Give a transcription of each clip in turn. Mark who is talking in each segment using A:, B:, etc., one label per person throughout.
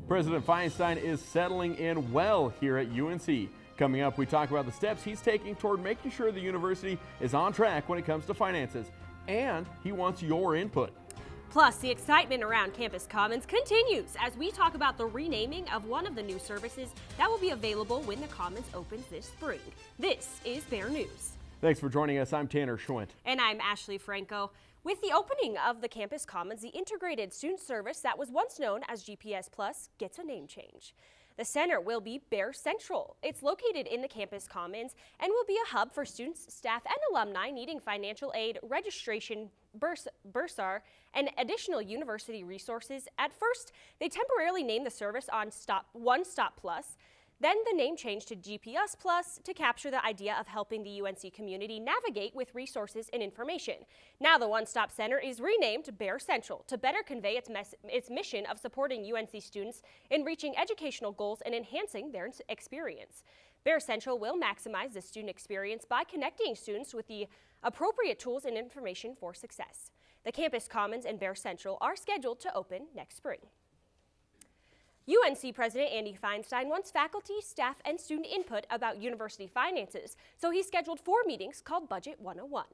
A: President Feinstein is settling in well here at UNC. Coming up, we talk about the steps he's taking toward making sure the university is on track when it comes to finances, and he wants your input.
B: Plus, the excitement around Campus Commons continues as we talk about the renaming of one of the new services that will be available when the Commons opens this spring. This is Bear News.
A: Thanks for joining us. I'm Tanner Schwint.
B: And I'm Ashley Franco. With the opening of the Campus Commons, the integrated student service that was once known as GPS Plus gets a name change. The center will be Bear Central. It's located in the Campus Commons and will be a hub for students, staff, and alumni needing financial aid, registration, bursar, and additional university resources. At first, they temporarily named the service on One Stop Plus. Then the name changed to GPS Plus to capture the idea of helping the UNC community navigate with resources and information. Now the One Stop Center is renamed Bear Central to better convey its mission of supporting UNC students in reaching educational goals and enhancing their experience. Bear Central will maximize the student experience by connecting students with the appropriate tools and information for success. The Campus Commons and Bear Central are scheduled to open next spring. UNC President Andy Feinstein wants faculty, staff, and student input about university finances, so he scheduled 4 meetings called Budget 101.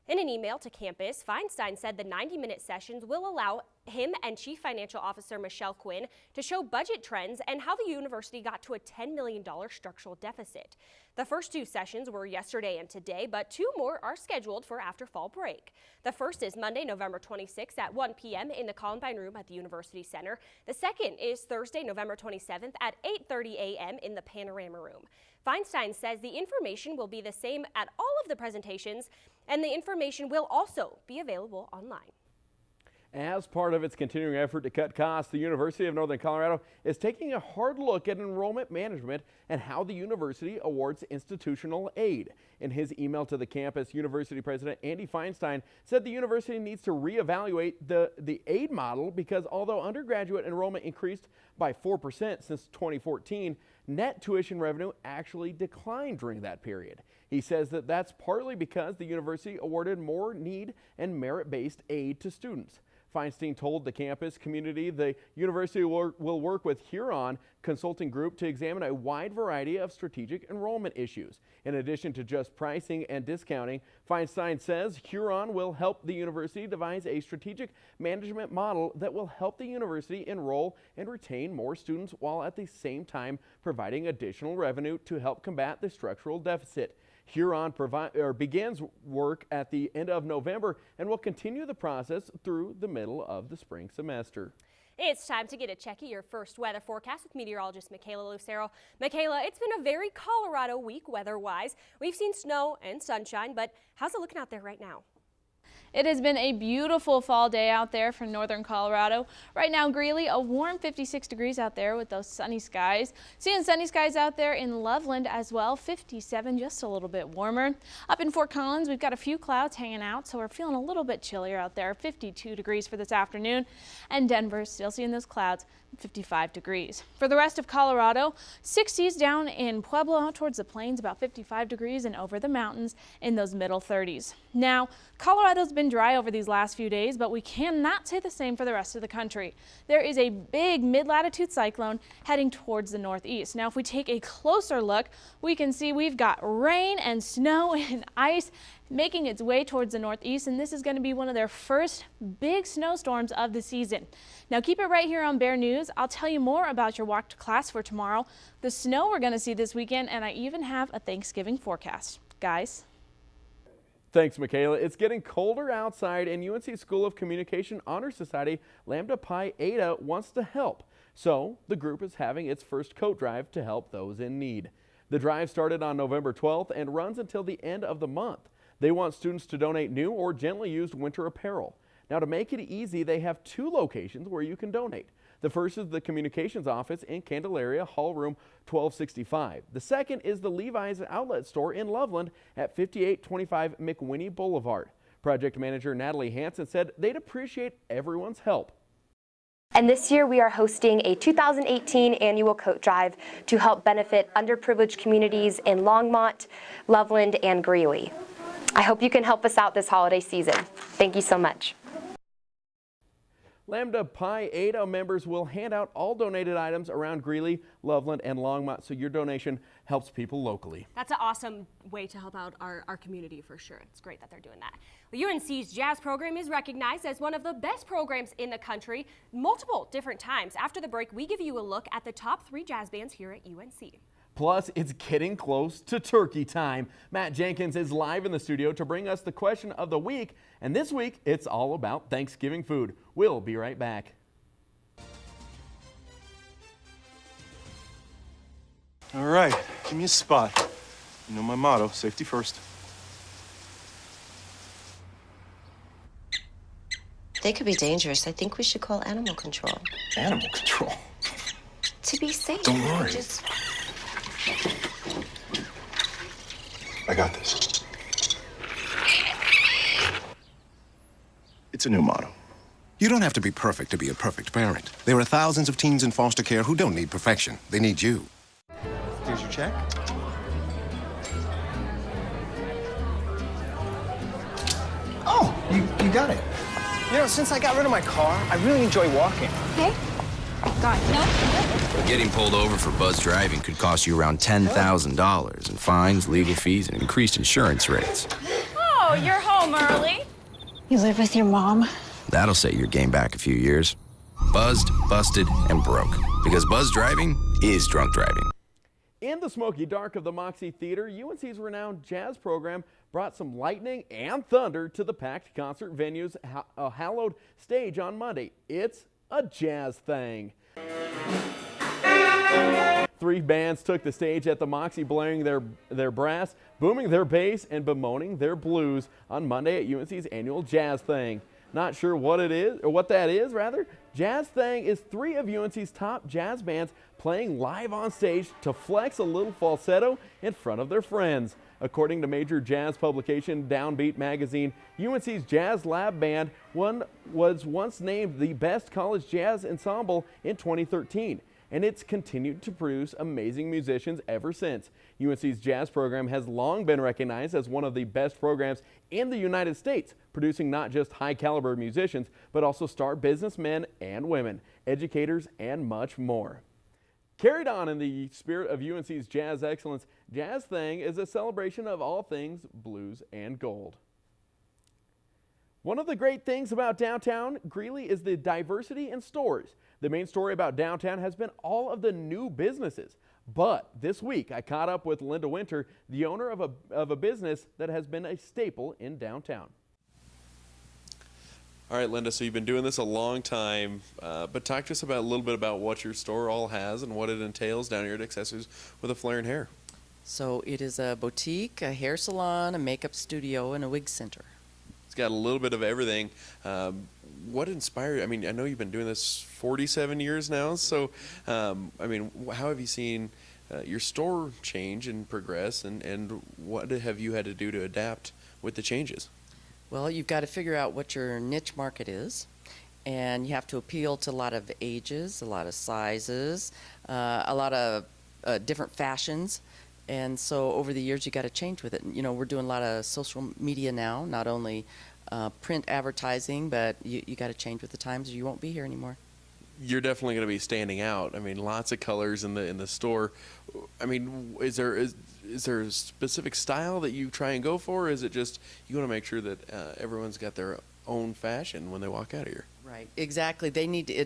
B: In an email to campus, Feinstein said the 90-minute sessions will allow him and Chief Financial Officer Michelle Quinn to show budget trends and how the university got to a $10 million structural deficit. The first 2 sessions were yesterday and today, but 2 more are scheduled for after fall break. The first is Monday, November 26th at 1 p.m. in the Columbine Room at the University Center. The second is Thursday, November 27th at 8:30 a.m. in the Panorama Room. Feinstein says the information will be the same at all of the presentations, and the information will also be available online.
A: As part of its continuing effort to cut costs, the University of Northern Colorado is taking a hard look at enrollment management and how the university awards institutional aid. In his email to the campus, University President Andy Feinstein said the university needs to reevaluate the aid model because although undergraduate enrollment increased by 4% since 2014, net tuition revenue actually declined during that period. He says that that's partly because the university awarded more need and merit-based aid to students. Feinstein told the campus community the university will work with Huron Consulting Group to examine a wide variety of strategic enrollment issues. In addition to just pricing and discounting, Feinstein says Huron will help the university devise a strategic management model that will help the university enroll and retain more students while at the same time providing additional revenue to help combat the structural deficit. Huron begins work at the end of November and will continue the process through the middle of the spring semester.
B: It's time to get a check of your first weather forecast with meteorologist Michaela Lucero. Michaela, it's been a very Colorado week weather-wise. We've seen snow and sunshine, but how's it looking out there right now?
C: It has been a beautiful fall day out there for northern Colorado. Right now, Greeley, a warm 56 degrees out there with those sunny skies. Seeing sunny skies out there in Loveland as well, 57, just a little bit warmer. Up in Fort Collins, we've got a few clouds hanging out, so we're feeling a little bit chillier out there, 52 degrees for this afternoon. And Denver, still seeing those clouds, 55 degrees. For the rest of Colorado, 60s down in Pueblo out towards the plains, about 55 degrees, and over the mountains in those middle 30s. Now, Colorado's been dry over these last few days, but we cannot say the same for the rest of the country. There is a big mid-latitude cyclone heading towards the northeast. Now, if we take a closer look, we can see we've got rain and snow and ice making its way towards the northeast, and this is going to be one of their first big snowstorms of the season. Now keep it right here on Bear News. I'll tell you more about your walk to class for tomorrow, the snow we're going to see this weekend, and I even have a Thanksgiving forecast. Guys.
A: Thanks, Michaela. It's getting colder outside, and UNC School of Communication Honor Society Lambda Pi Eta wants to help. So the group is having its first coat drive to help those in need. The drive started on November 12th and runs until the end of the month. They want students to donate new or gently used winter apparel. Now, to make it easy, they have 2 locations where you can donate. The first is the communications office in Candelaria, Hall Room 1265. The second is the Levi's outlet store in Loveland at 5825 McWhinney Boulevard. Project manager Natalie Hansen said they'd appreciate everyone's help.
D: And this year we are hosting a 2018 annual coat drive to help benefit underprivileged communities in Longmont, Loveland, and Greeley. I hope you can help us out this holiday season. Thank you so much.
A: Lambda Pi Eta members will hand out all donated items around Greeley, Loveland, and Longmont, so your donation helps people locally.
B: That's an awesome way to help out our community for sure. It's great that they're doing that. The UNC's jazz program is recognized as one of the best programs in the country multiple different times. After the break, we give you a look at the top 3 jazz bands here at UNC.
A: Plus, it's getting close to turkey time. Matt Jenkins is live in the studio to bring us the question of the week. And this week, it's all about Thanksgiving food. We'll be right back.
E: All right, give me a spot. You know my motto, safety first.
F: They could be dangerous. I think we should call animal control.
E: Animal control?
F: To be safe.
E: Don't worry.
F: Just...
E: I got this. It's a new motto.
G: You don't have to be perfect to be a perfect parent. There are thousands of teens in foster care who don't need perfection. They need you.
E: Here's your check.
H: Oh, you got it. You know, since I got rid of my car, I really enjoy walking.
I: Okay. Got it. No.
J: Getting pulled over for buzz driving could cost you around $10,000 in fines, legal fees, and increased insurance rates.
I: Oh, you're home early. You live with your mom?
J: That'll set your game back a few years. Buzzed, busted, and broke. Because buzz driving is drunk driving.
A: In the smoky dark of the Moxie Theater, UNC's renowned jazz program brought some lightning and thunder to the packed concert venue's hallowed stage on Monday. It's a jazz thing. 3 bands took the stage at the Moxie, blaring their brass, booming their bass, and bemoaning their blues on Monday at UNC's annual Jazz Thing. Not sure what it is, or what that is, rather. Jazz Thing is 3 of UNC's top jazz bands playing live on stage to flex a little falsetto in front of their friends. According to major jazz publication Downbeat Magazine, UNC's Jazz Lab Band was once named the best college jazz ensemble in 2013. And it's continued to produce amazing musicians ever since. UNC's jazz program has long been recognized as one of the best programs in the United States, producing not just high-caliber musicians, but also star businessmen and women, educators, and much more. Carried on in the spirit of UNC's jazz excellence, Jazz Thing is a celebration of all things blues and gold. One of the great things about downtown Greeley is the diversity in stores. The main story about downtown has been all of the new businesses. But this week, I caught up with Linda Winter, the owner of a business that has been a staple in downtown.
K: All right, Linda, so you've been doing this a long time, but talk to us about a little bit about what your store all has and what it entails down here at Accessories with a Flair and Hair.
L: So it is a boutique, a hair salon, a makeup studio, and a wig center.
K: It's got a little bit of everything. What inspired, I mean, I know you've been doing this 47 years now, so, I mean, how have you seen your store change and progress, and what have you had to do to adapt with the changes?
L: Well, you've got to figure out what your niche market is, and you have to appeal to a lot of ages, a lot of sizes, a lot of different fashions. And so over the years, you got to change with it. You know, we're doing a lot of social media now, not only print advertising, but you got to change with the times or you won't be here anymore.
K: You're definitely going to be standing out. I mean, lots of colors in the store. I mean, is there a specific style that you try and go for? Or is it just you want to make sure that everyone's got their own fashion when they walk out of here?
L: Right, exactly. They need to,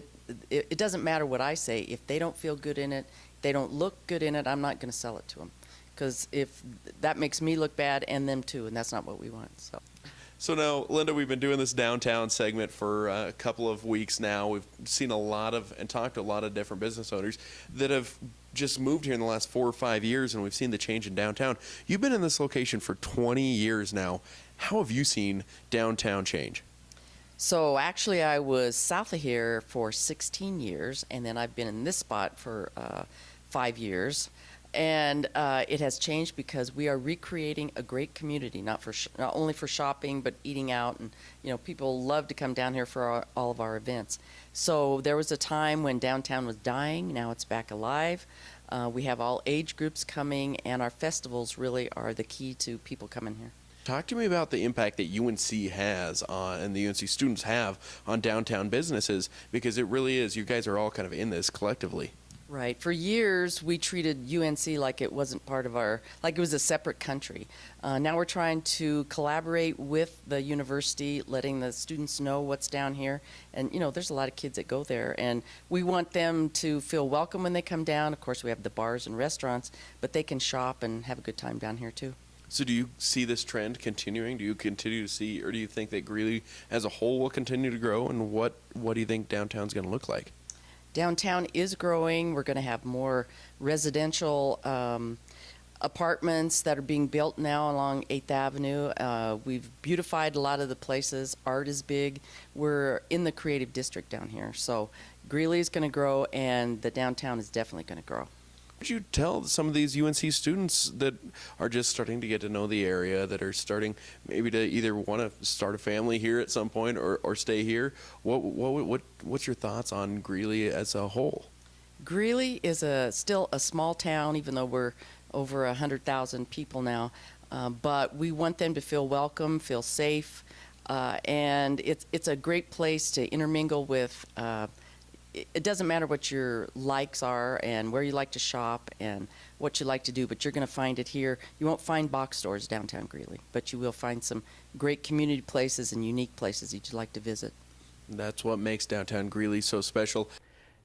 L: it doesn't matter what I say. If they don't feel good in it, they don't look good in it, I'm not going to sell it to them. Because if that makes me look bad and them too, and that's not what we want.
K: So now, Linda, we've been doing this downtown segment for a couple of weeks now. We've seen a lot of and talked to a lot of different business owners that have just moved here in the last 4 or 5 years, and we've seen the change in downtown. You've been in this location for 20 years now. How have you seen downtown change?
L: So actually, I was south of here for 16 years, and then I've been in this spot for 5 years. And it has changed because we are recreating a great community, not only for shopping, but eating out. And, you know, people love to come down here for all of our events. So there was a time when downtown was dying. Now it's back alive. We have all age groups coming, and our festivals really are the key to people coming here.
K: Talk to me about the impact that UNC has on, and the UNC students have on downtown businesses, because it really is, you guys are all kind of in this collectively.
L: Right. For years, we treated UNC like it wasn't part of like it was a separate country. Now we're trying to collaborate with the university, letting the students know what's down here. And, you know, there's a lot of kids that go there, and we want them to feel welcome when they come down. Of course, we have the bars and restaurants, but they can shop and have a good time down here, too.
K: So do you see this trend continuing? Do you continue to see, or do you think that Greeley as a whole will continue to grow? And what do you think downtown's going to look like?
L: Downtown is growing. We're going to have more residential apartments that are being built now along 8th Avenue. We've beautified a lot of the places. Art is big. We're in the creative district down here. So Greeley is going to grow, and the downtown is definitely going to grow.
K: Would you tell some of these UNC students that are just starting to get to know the area, that are starting maybe to either want to start a family here at some point or stay here, what's your thoughts on Greeley as a whole?
L: Greeley is still a small town, even though we're over 100,000 people now. But we want them to feel welcome, feel safe, and it's a great place to intermingle with. It doesn't matter what your likes are and where you like to shop and what you like to do, but you're going to find it here. You won't find box stores downtown Greeley, but you will find some great community places and unique places that you'd like to visit.
K: That's what makes downtown Greeley so special.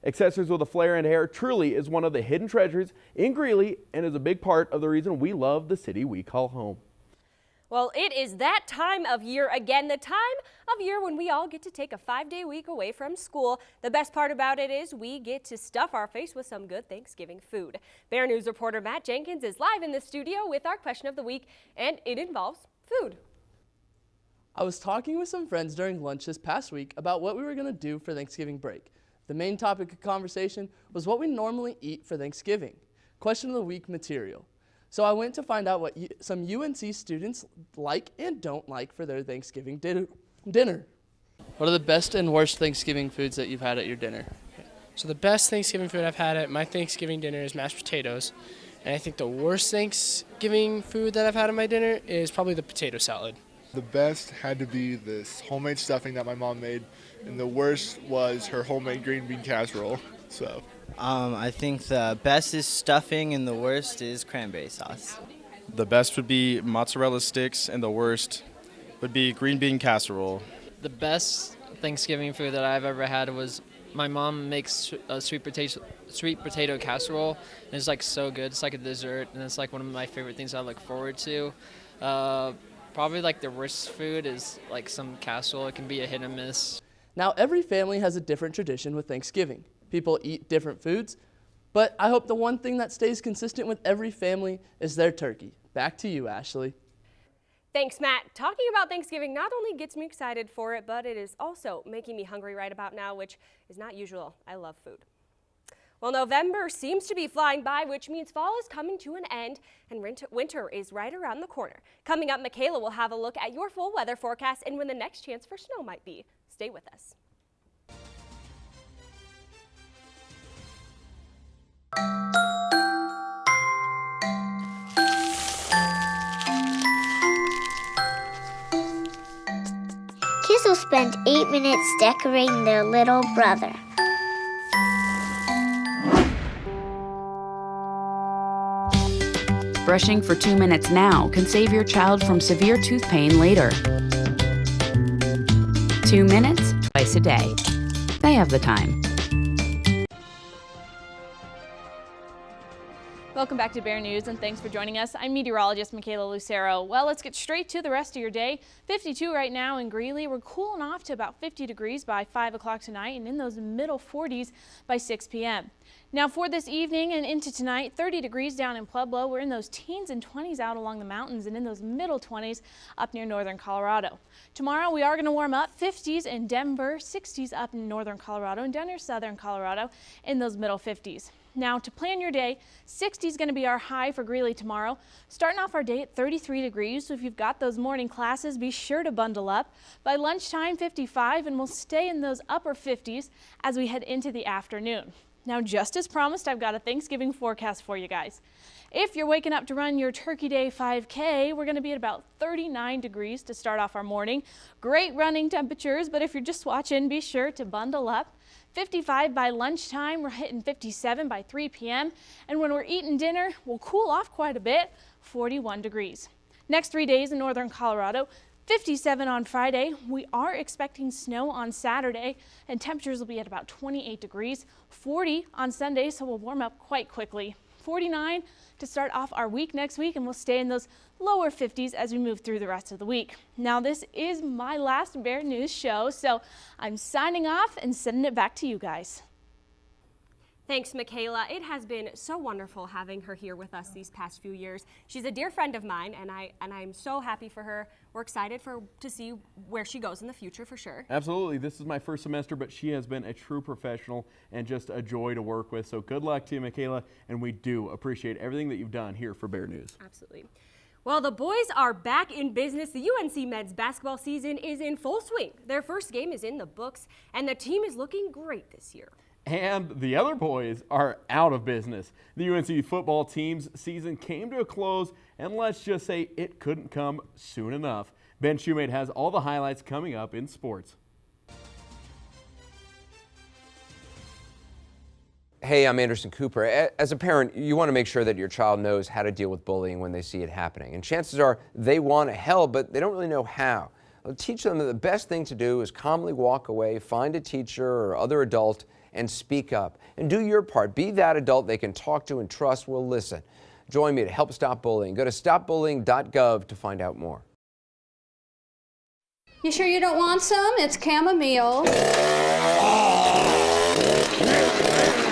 A: Accessories with a Flair and Hair truly is one of the hidden treasures in Greeley and is a big part of the reason we love the city we call home.
B: Well, it is that time of year again, the time of year when we all get to take a 5-day week away from school. The best part about it is we get to stuff our face with some good Thanksgiving food. Bear News reporter Matt Jenkins is live in the studio with our question of the week, and it involves food.
M: I was talking with some friends during lunch this past week about what we were going to do for Thanksgiving break. The main topic of conversation was what we normally eat for Thanksgiving. Question of the week material. So I went to find out what some UNC students like and don't like for their Thanksgiving dinner. What are the best and worst Thanksgiving foods that you've had at your dinner?
N: So the best Thanksgiving food I've had at my Thanksgiving dinner is mashed potatoes. And I think the worst Thanksgiving food that I've had at my dinner is probably the potato salad.
O: The best had to be this homemade stuffing that my mom made, and the worst was her homemade green bean casserole. So
P: I think the best is stuffing and the worst is cranberry sauce.
Q: The best would be mozzarella sticks and the worst would be green bean casserole.
R: The best Thanksgiving food that I've ever had was my mom makes a sweet potato casserole, and it's like so good. It's like a dessert, and it's like one of my favorite things I look forward to. Probably like the worst food is like some casserole. It can be a hit and miss.
M: Now every family has a different tradition with Thanksgiving. People eat different foods, but I hope the one thing that stays consistent with every family is their turkey. Back to you, Ashley.
B: Thanks, Matt. Talking about Thanksgiving not only gets me excited for it, but it is also making me hungry right about now, which is not usual. I love food. Well, November seems to be flying by, which means fall is coming to an end and winter is right around the corner. Coming up, Michaela will have a look at your full weather forecast and when the next chance for snow might be. Stay with us.
S: Kids will spend 8 minutes decorating their little brother.
T: Brushing for 2 minutes now can save your child from severe tooth pain later. 2 minutes, twice a day. They have the time.
C: Welcome back to Bear News, and thanks for joining us. I'm meteorologist Michaela Lucero. Well, let's get straight to the rest of your day. 52 right now in Greeley. We're cooling off to about 50 degrees by 5 o'clock tonight and in those middle 40s by 6 p.m. Now for this evening and into tonight, 30 degrees down in Pueblo. We're in those teens and 20s out along the mountains and in those middle 20s up near northern Colorado. Tomorrow we are going to warm up, 50s in Denver, 60s up in northern Colorado and down near southern Colorado in those middle 50s. Now to plan your day, 60 is going to be our high for Greeley tomorrow. Starting off our day at 33 degrees, so if you've got those morning classes, be sure to bundle up. By lunchtime, 55, and we'll stay in those upper 50s as we head into the afternoon. Now, just as promised, I've got a Thanksgiving forecast for you guys. If you're waking up to run your Turkey Day 5K, we're going to be at about 39 degrees to start off our morning. Great running temperatures, but if you're just watching, be sure to bundle up. 55 by lunchtime, we're hitting 57 by 3 p.m. And when we're eating dinner, we'll cool off quite a bit, 41 degrees. Next 3 days in northern Colorado, 57 on Friday. We are expecting snow on Saturday, and temperatures will be at about 28 degrees. 40 on Sunday, so we'll warm up quite quickly. 49 to start off our week next week, and we'll stay in those lower 50s as we move through the rest of the week. Now, this is my last Bear News show, so I'm signing off and sending it back to you guys.
B: Thanks, Michaela. It has been so wonderful having her here with us these past few years. She's a dear friend of mine, and I'm so happy for her. We're excited to see where she goes in the future for sure.
A: Absolutely. This is my first semester, but she has been a true professional and just a joy to work with. So good luck to you, Michaela, and we do appreciate everything that you've done here for Bear News.
B: Absolutely. Well, the boys are back in business. The UNC men's basketball season is in full swing. Their first game is in the books, and the team is looking great this year.
A: And the other boys are out of business. The UNC football team's season came to a close, and let's just say it couldn't come soon enough. Ben Shoemate has all the highlights coming up in sports.
U: Hey, I'm Anderson Cooper. As a parent, you want to make sure that your child knows how to deal with bullying when they see it happening. And chances are they want to help, but they don't really know how. I'll teach them that the best thing to do is calmly walk away, find a teacher or other adult, and speak up. And do your part. Be that adult they can talk to and trust will listen. Join me to help stop bullying. Go to stopbullying.gov to find out more.
V: You sure you don't want some? It's chamomile.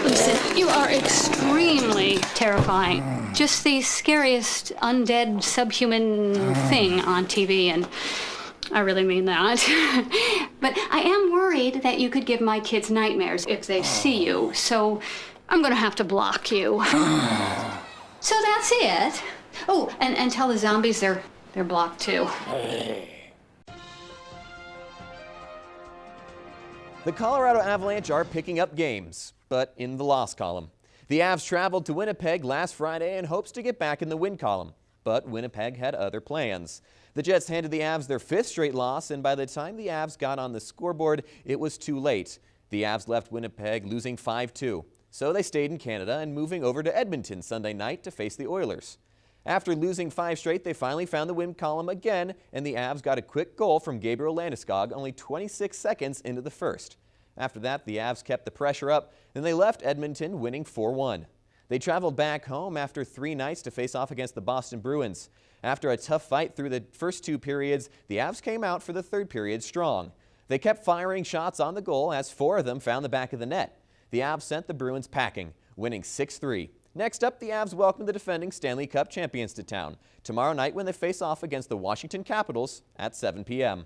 V: Listen, you are extremely terrifying. Just the scariest undead subhuman thing on TV, and I really mean that. But I am worried that you could give my kids nightmares if they see you, so I'm gonna have to block you. So that's it. Oh, and tell the zombies they're blocked too.
W: The Colorado Avalanche are picking up games, but in the loss column. The Avs traveled to Winnipeg last Friday in hopes to get back in the win column, but Winnipeg had other plans. The Jets handed the Avs their 5th straight loss, and by the time the Avs got on the scoreboard, it was too late. The Avs left Winnipeg losing 5-2. So they stayed in Canada and moving over to Edmonton Sunday night to face the Oilers. After losing 5 straight, they finally found the win column again, and the Avs got a quick goal from Gabriel Landeskog only 26 seconds into the first. After that, the Avs kept the pressure up, and they left Edmonton winning 4-1. They traveled back home after 3 nights to face off against the Boston Bruins. After a tough fight through the first 2 periods, the Avs came out for the 3rd period strong. They kept firing shots on the goal as 4 of them found the back of the net. The Avs sent the Bruins packing, winning 6-3. Next up, the Avs welcome the defending Stanley Cup champions to town tomorrow night when they face off against the Washington Capitals at 7 p.m.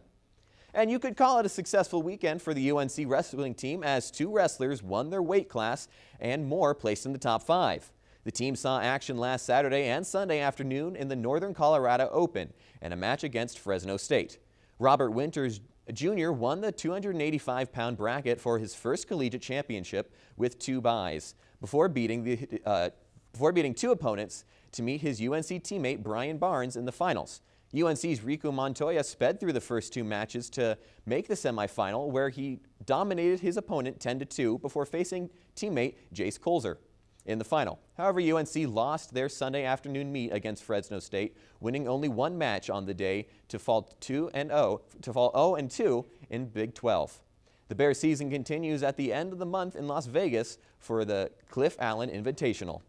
W: And you could call it a successful weekend for the UNC wrestling team as 2 wrestlers won their weight class and more placed in the top 5. The team saw action last Saturday and Sunday afternoon in the Northern Colorado Open and a match against Fresno State. Robert Winters Jr. won the 285-pound bracket for his first collegiate championship with 2 byes before beating 2 opponents to meet his UNC teammate Brian Barnes in the finals. UNC's Rico Montoya sped through the first 2 matches to make the semifinal, where he dominated his opponent 10-2 before facing teammate Jace Colzer in the final. However, UNC lost their Sunday afternoon meet against Fresno State, winning only 1 match on the day to fall 0-2 in Big 12. The Bears season continues at the end of the month in Las Vegas for the Cliff Allen Invitational.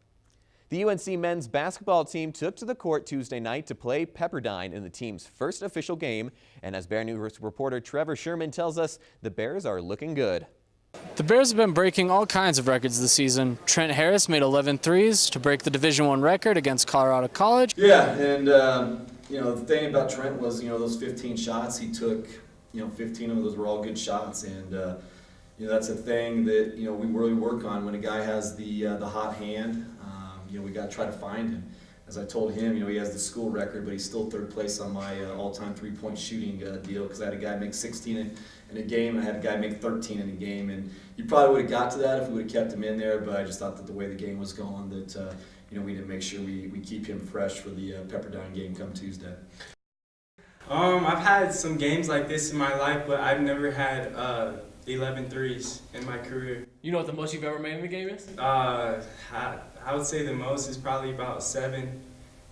W: The UNC men's basketball team took to the court Tuesday night to play Pepperdine in the team's first official game, and as Bear News reporter Trevor Sherman tells us, the Bears are looking good.
X: The Bears have been breaking all kinds of records this season. Trent Harris made 11 threes to break the Division I record against Colorado College.
Y: Yeah, and the thing about Trent was, those 15 shots he took, 15 of those were all good shots, and that's a thing that we really work on when a guy has the hot hand. We got to try to find him. As I told him, he has the school record, but he's still 3rd place on my all-time 3-point shooting deal, because I had a guy make 16 in a game, and I had a guy make 13 in a game, and you probably would have got to that if we would have kept him in there, but I just thought that the way the game was going that we need to make sure we keep him fresh for the Pepperdine game come Tuesday.
D: I've had some games like this in my life, but I've never had 11 threes in my career.
E: You know what the most you've ever made in the game is?
D: I would say the most is probably about 7,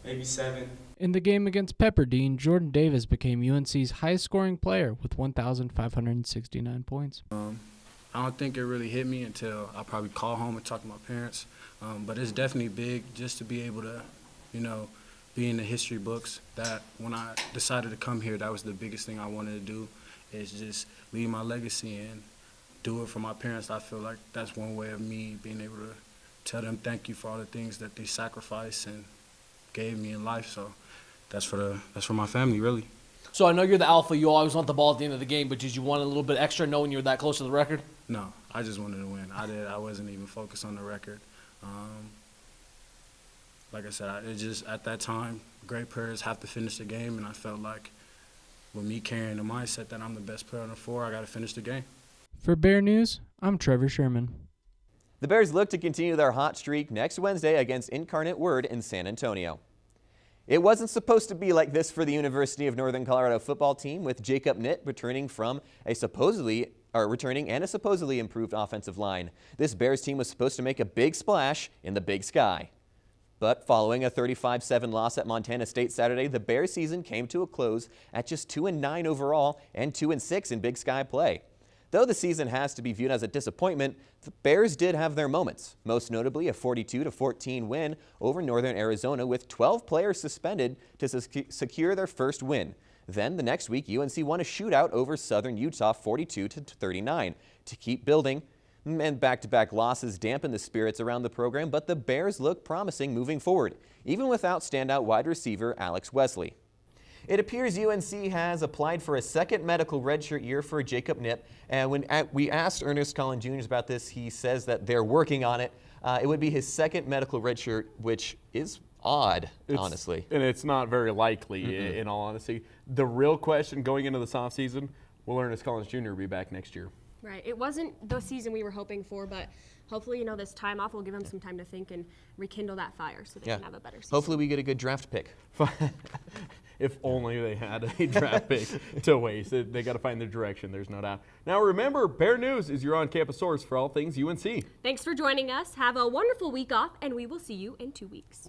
D: maybe 7.
X: In the game against Pepperdine, Jordan Davis became UNC's highest scoring player with 1,569 points.
F: I don't think it really hit me until I probably call home and talk to my parents. But it's definitely big just to be able to, be in the history books. That when I decided to come here, that was the biggest thing I wanted to do, is just leave my legacy and do it for my parents. I feel like that's one way of me being able to tell them thank you for all the things that they sacrificed and gave me in life. So that's for my family, really.
E: So I know you're the alpha. You always want the ball at the end of the game, but did you want a little bit extra knowing you're that close to the record?
F: No, I just wanted to win. I wasn't even focused on the record. Like I said, it just at that time, great players have to finish the game, and I felt like with me carrying the mindset that I'm the best player on the floor, I got to finish the game.
X: For Bear News, I'm Trevor Sherman.
W: The Bears look to continue their hot streak next Wednesday against Incarnate Word in San Antonio. It wasn't supposed to be like this for the University of Northern Colorado football team, with Jacob Nitt returning and a supposedly improved offensive line. This Bears team was supposed to make a big splash in the Big Sky. But following a 35-7 loss at Montana State Saturday, the Bears season came to a close at just 2-9 overall and 2-6 in Big Sky play. Though the season has to be viewed as a disappointment, the Bears did have their moments, most notably a 42-14 win over Northern Arizona with 12 players suspended to secure their first win. Then the next week, UNC won a shootout over Southern Utah 42-39 to keep building. And back-to-back losses dampened the spirits around the program, but the Bears look promising moving forward, even without standout wide receiver Alex Wesley. It appears UNC has applied for a second medical redshirt year for Jacob Nitt, and when we asked Ernest Collins Jr. about this, he says that they're working on it. It would be his second medical redshirt, which is odd, honestly.
A: And it's not very likely, in all honesty. The real question going into this offseason, will Ernest Collins Jr. be back next year?
B: Right. It wasn't the season we were hoping for, but hopefully, this time off will give them some time to think and rekindle that fire so they can have a better season.
W: Hopefully we get a good draft pick.
A: If only they had a draft pick to waste. They got to find their direction, there's no doubt. Now remember, Bear News is your on-campus source for all things UNC.
B: Thanks for joining us. Have a wonderful week off, and we will see you in 2 weeks.